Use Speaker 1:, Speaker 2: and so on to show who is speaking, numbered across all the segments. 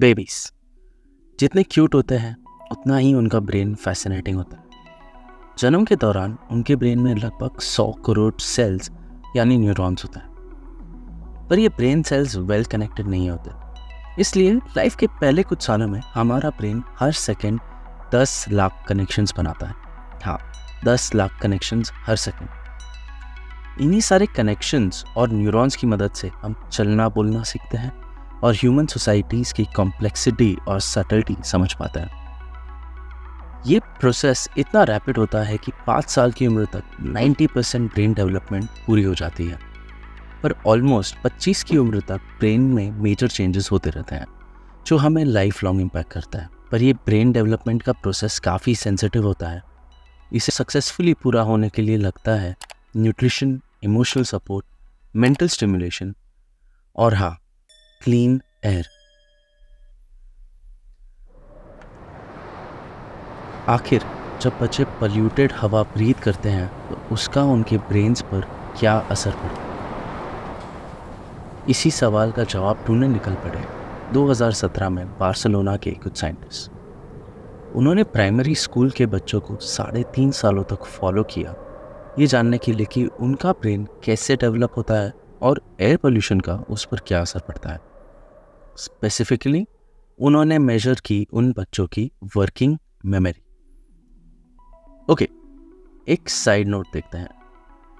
Speaker 1: Babies जितने cute होते हैं उतना ही उनका ब्रेन फैसिनेटिंग होता है। जन्म के दौरान उनके ब्रेन में लगभग 100 करोड़ सेल्स यानी न्यूरॉन्स होते हैं, पर ये ब्रेन सेल्स वेल कनेक्टेड नहीं होते। इसलिए लाइफ के पहले कुछ सालों में हमारा ब्रेन हर सेकंड 10 लाख कनेक्शंस बनाता है। हाँ, 10 लाख कनेक्शंस हर सेकंड। इन्हीं सारे कनेक्शंस और न्यूरॉन्स की मदद से हम चलना बोलना सीखते हैं और ह्यूमन सोसाइटीज़ की कॉम्प्लेक्सिटी और सटलिटी समझ पाता है। ये प्रोसेस इतना रैपिड होता है कि 5 साल की उम्र तक 90% ब्रेन डेवलपमेंट पूरी हो जाती है, पर ऑलमोस्ट 25 की उम्र तक ब्रेन में मेजर चेंजेस होते रहते हैं जो हमें लाइफ लॉन्ग इम्पैक्ट करता है। पर ये ब्रेन डेवलपमेंट का प्रोसेस काफ़ी सेंसिटिव होता है। इसे सक्सेसफुली पूरा होने के लिए लगता है nutrition, emotional support, mental stimulation और हाँ, क्लीन एयर। आखिर जब बच्चे पॉल्यूटेड हवा ब्रीथ करते हैं तो उसका उनके ब्रेन्स पर क्या असर पड़ता है? इसी सवाल का जवाब ढूंढने निकल पड़े 2017 में बार्सिलोना के कुछ साइंटिस्ट। उन्होंने प्राइमरी स्कूल के बच्चों को 3.5 सालों तक फॉलो किया, ये जानने के लिए कि उनका ब्रेन कैसे डेवलप होता है और एयर पोल्यूशन का उस पर क्या असर पड़ता है। स्पेसिफिकली उन्होंने मेजर की उन बच्चों की वर्किंग मेमोरी। ओके, एक साइड नोट देखते हैं।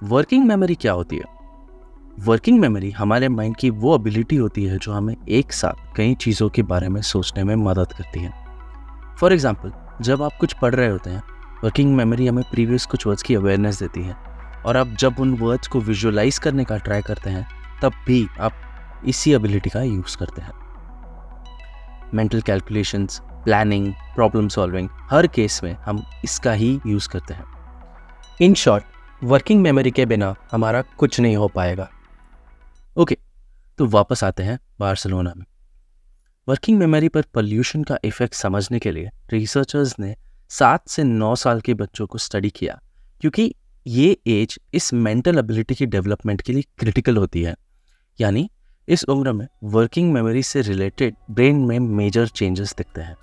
Speaker 1: वर्किंग मेमोरी क्या होती है? वर्किंग मेमोरी हमारे माइंड की वो एबिलिटी होती है जो हमें एक साथ कई चीज़ों के बारे में सोचने में मदद करती है। फॉर एग्जाम्पल, जब आप कुछ पढ़ रहे होते हैं, वर्किंग मेमोरी हमें प्रीवियस कुछ वर्ड्स की अवेयरनेस देती है, और आप जब उन वर्ड्स को विजुअलाइज करने का ट्राई करते हैं तब भी आप इसी एबिलिटी का यूज़ करते हैं। Mental calculations, planning, problem solving, हर केस में हम इसका ही यूज़ करते हैं। इन शॉर्ट, वर्किंग मेमोरी के बिना हमारा कुछ नहीं हो पाएगा। ओके, तो वापस आते हैं बार्सिलोना में। वर्किंग मेमोरी पर पोल्यूशन का इफेक्ट समझने के लिए रिसर्चर्स ने 7 से 9 साल के बच्चों को स्टडी किया, क्योंकि ये एज इस मेंटल एबिलिटी की डेवलपमेंट के लिए क्रिटिकल होती है। यानी इस उम्र में वर्किंग मेमोरी से रिलेटेड ब्रेन में मेजर चेंजेस दिखते हैं।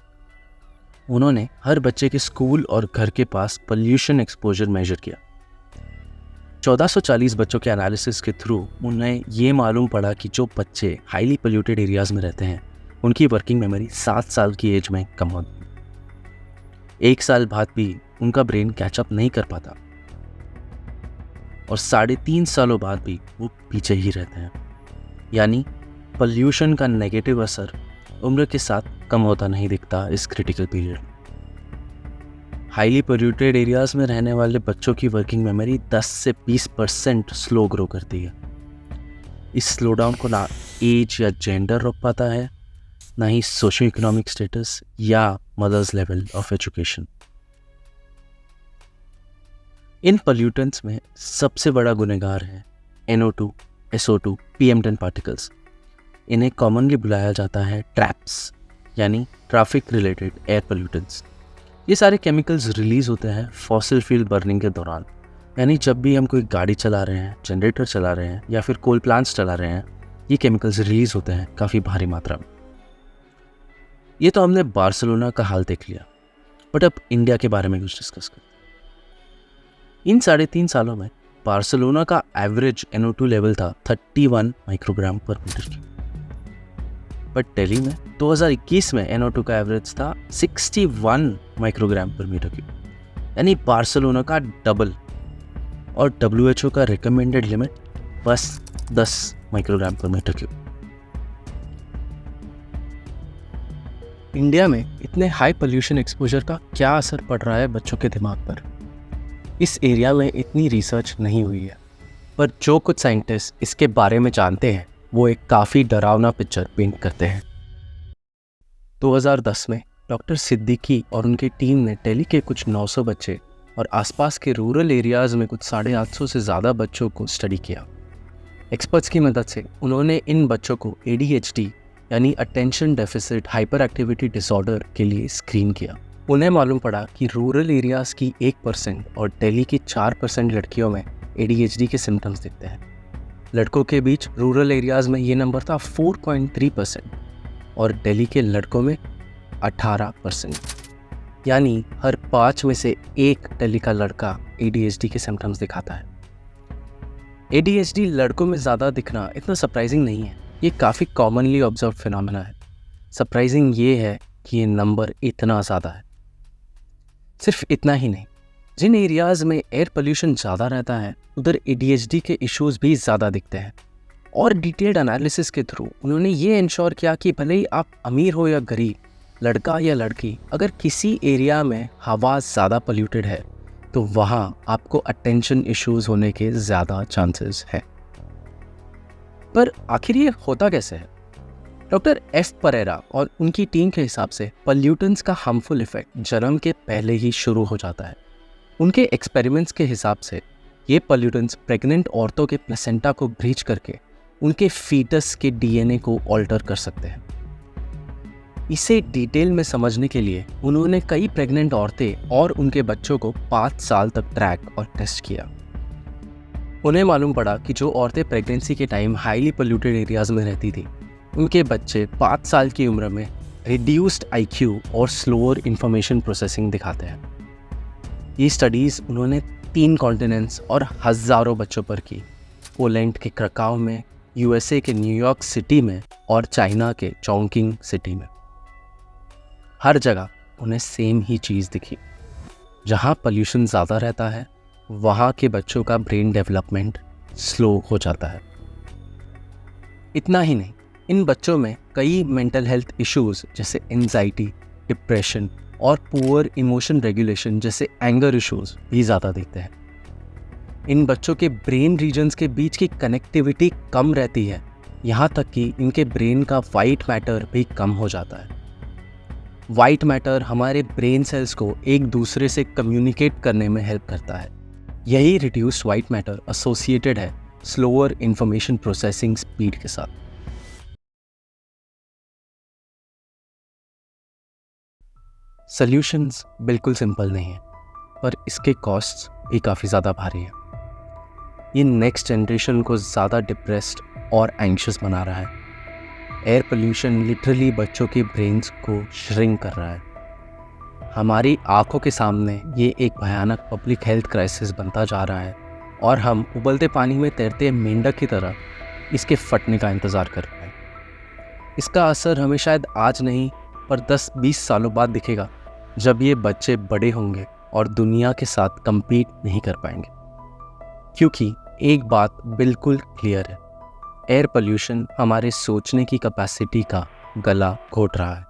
Speaker 1: उन्होंने हर बच्चे के स्कूल और घर के पास पोल्यूशन एक्सपोजर मेजर किया। 1440 बच्चों के एनालिसिस के थ्रू उन्हें ये मालूम पड़ा कि जो बच्चे हाईली पोल्यूटेड एरियाज में रहते हैं उनकी वर्किंग मेमोरी 7 साल की एज में कम होती है। 1 साल बाद भी उनका ब्रेन कैचअप नहीं कर पाता और 3.5 सालों बाद भी वो पीछे ही रहते हैं। यानी पोल्यूशन का नेगेटिव असर उम्र के साथ कम होता नहीं दिखता इस critical period. Highly polluted areas में रहने वाले बच्चों की वर्किंग मेमोरी 10 से 20% स्लो ग्रो करती है। इस स्लो डाउन को ना एज या जेंडर रोक पाता है, ना ही सोशियो इकोनॉमिक स्टेटस या मदर्स लेवल ऑफ एजुकेशन। इन पोल्यूटेंट्स में सबसे बड़ा गुनहगार है NO2, SO2, PM10 पार्टिकल्स। इन्हें कॉमनली बुलाया जाता है ट्रैप्स, यानी ट्रैफिक रिलेटेड एयर पोल्यूटेंट्स। ये सारे केमिकल्स रिलीज होते हैं फॉसिल फ्यूल बर्निंग के दौरान, यानी जब भी हम कोई गाड़ी चला रहे हैं, जनरेटर चला रहे हैं या फिर कोल प्लांट्स चला रहे हैं, ये केमिकल्स रिलीज होते हैं काफ़ी भारी मात्रा में। ये तो हमने बार्सिलोना का हाल देख लिया, बट अब इंडिया के बारे में कुछ डिस्कस करते हैं। इन 3.5 सालों में बार्सिलोना का एवरेज NO2 लेवल था 31 माइक्रोग्राम पर मीटर क्यूब, बट दिल्ली में 2021 में NO2 का एवरेज था 61 माइक्रोग्राम पर मीटर क्यूब, यानी बार्सिलोना का डबल। और WHO का रिकमेंडेड लिमिट बस 10 माइक्रोग्राम पर मीटर क्यूब। इंडिया में इतने हाई पोल्यूशन एक्सपोजर का क्या असर पड़ रहा है बच्चों के दिमाग पर? इस एरिया में इतनी रिसर्च नहीं हुई है, पर जो कुछ साइंटिस्ट इसके बारे में जानते हैं वो एक काफ़ी डरावना पिक्चर पेंट करते हैं। 2010 में डॉक्टर सिद्दीकी और उनकी टीम ने दिल्ली के कुछ 900 बच्चे और आसपास के रूरल एरियाज़ में कुछ 850 से ज़्यादा बच्चों को स्टडी किया। एक्सपर्ट्स की मदद से उन्होंने इन बच्चों को ADHD यानी attention deficit hyper activity disorder के लिए स्क्रीन किया। उन्हें मालूम पड़ा कि रूरल एरियाज़ की 1% और दिल्ली की 4% लड़कियों में ADHD के सिम्टम्स दिखते हैं। लड़कों के बीच रूरल एरियाज़ में ये नंबर था 4.3% और दिल्ली के लड़कों में 18%। यानी हर 5 में से 1 दिल्ली का लड़का ADHD के सिम्टम्स दिखाता है। ADHD लड़कों में ज़्यादा दिखना इतना सरप्राइजिंग नहीं है, ये काफ़ी कॉमनली ऑब्जर्व फिनोमेना है। सरप्राइजिंग ये है कि ये नंबर इतना ज़्यादा है। सिर्फ इतना ही नहीं, जिन एरियाज़ में एयर पोल्यूशन ज़्यादा रहता है उधर ADHD के इश्यूज़ भी ज़्यादा दिखते हैं। और डिटेल्ड एनालिसिस के थ्रू उन्होंने ये इंश्योर किया कि भले ही आप अमीर हो या गरीब, लड़का या लड़की, अगर किसी एरिया में हवा ज़्यादा पोल्यूटेड है तो वहाँ आपको अटेंशन इश्यूज़ होने के ज़्यादा चांसेस हैं। पर आखिर ये होता कैसे है? Doctor F. परेरा और उनकी टीम के हिसाब से पोल्यूटेंट्स का हार्मफुल इफेक्ट जन्म के पहले ही शुरू हो जाता है। उनके एक्सपेरिमेंट्स के हिसाब से ये पोल्यूटेंट्स प्रेग्नेंट औरतों के प्लेसेंटा को ब्रीच करके उनके फीटस के DNA को ऑल्टर कर सकते हैं। इसे डिटेल में समझने के लिए उन्होंने कई प्रेग्नेंट औरतें और उनके बच्चों को 5 साल तक ट्रैक और टेस्ट किया। उन्हें मालूम पड़ा कि जो औरतें प्रेगनेंसी के टाइम हाईली पोल्यूटेड एरियाज में रहती थी, उनके बच्चे 5 साल की उम्र में रिड्यूस्ड IQ और स्लोअर इंफॉर्मेशन प्रोसेसिंग दिखाते हैं। ये स्टडीज़ उन्होंने 3 कॉन्टिनेंट्स और हज़ारों बच्चों पर की। पोलैंड के क्रकाओ में, USA के न्यूयॉर्क सिटी में और चाइना के चोंगकिंग सिटी में। हर जगह उन्हें सेम ही चीज़ दिखी। जहाँ पोल्यूशन ज़्यादा रहता है वहाँ के बच्चों का ब्रेन डेवलपमेंट स्लो हो जाता है। इतना ही नहीं, इन बच्चों में कई मेंटल हेल्थ इश्यूज़ जैसे एंजाइटी, डिप्रेशन और पुअर इमोशन रेगुलेशन जैसे एंगर इश्यूज़ भी ज़्यादा दिखते हैं। इन बच्चों के ब्रेन रीजन्स के बीच की कनेक्टिविटी कम रहती है, यहाँ तक कि इनके ब्रेन का वाइट मैटर भी कम हो जाता है। वाइट मैटर हमारे ब्रेन सेल्स को एक दूसरे से कम्युनिकेट करने में हेल्प करता है। यही रिड्यूस्ड वाइट मैटर एसोसिएटेड है स्लोअर इंफॉर्मेशन प्रोसेसिंग स्पीड के साथ। सॉल्यूशंस बिल्कुल सिंपल नहीं है, पर इसके कॉस्ट्स भी काफ़ी ज़्यादा भारी हैं। ये नेक्स्ट जनरेशन को ज़्यादा डिप्रेस्ड और एंग्शियस बना रहा है। एयर पोल्यूशन लिटरली बच्चों के ब्रेन्स को श्रिंक कर रहा है। हमारी आंखों के सामने ये एक भयानक पब्लिक हेल्थ क्राइसिस बनता जा रहा है और हम उबलते पानी में तैरते मेंढक की तरह इसके फटने का इंतज़ार कर रहे हैं। इसका असर हमें शायद आज नहीं पर 10-20 सालों बाद दिखेगा, जब ये बच्चे बड़े होंगे और दुनिया के साथ compete नहीं कर पाएंगे। क्योंकि एक बात बिल्कुल क्लियर है, एयर पोल्यूशन हमारे सोचने की कैपेसिटी का गला घोट रहा है।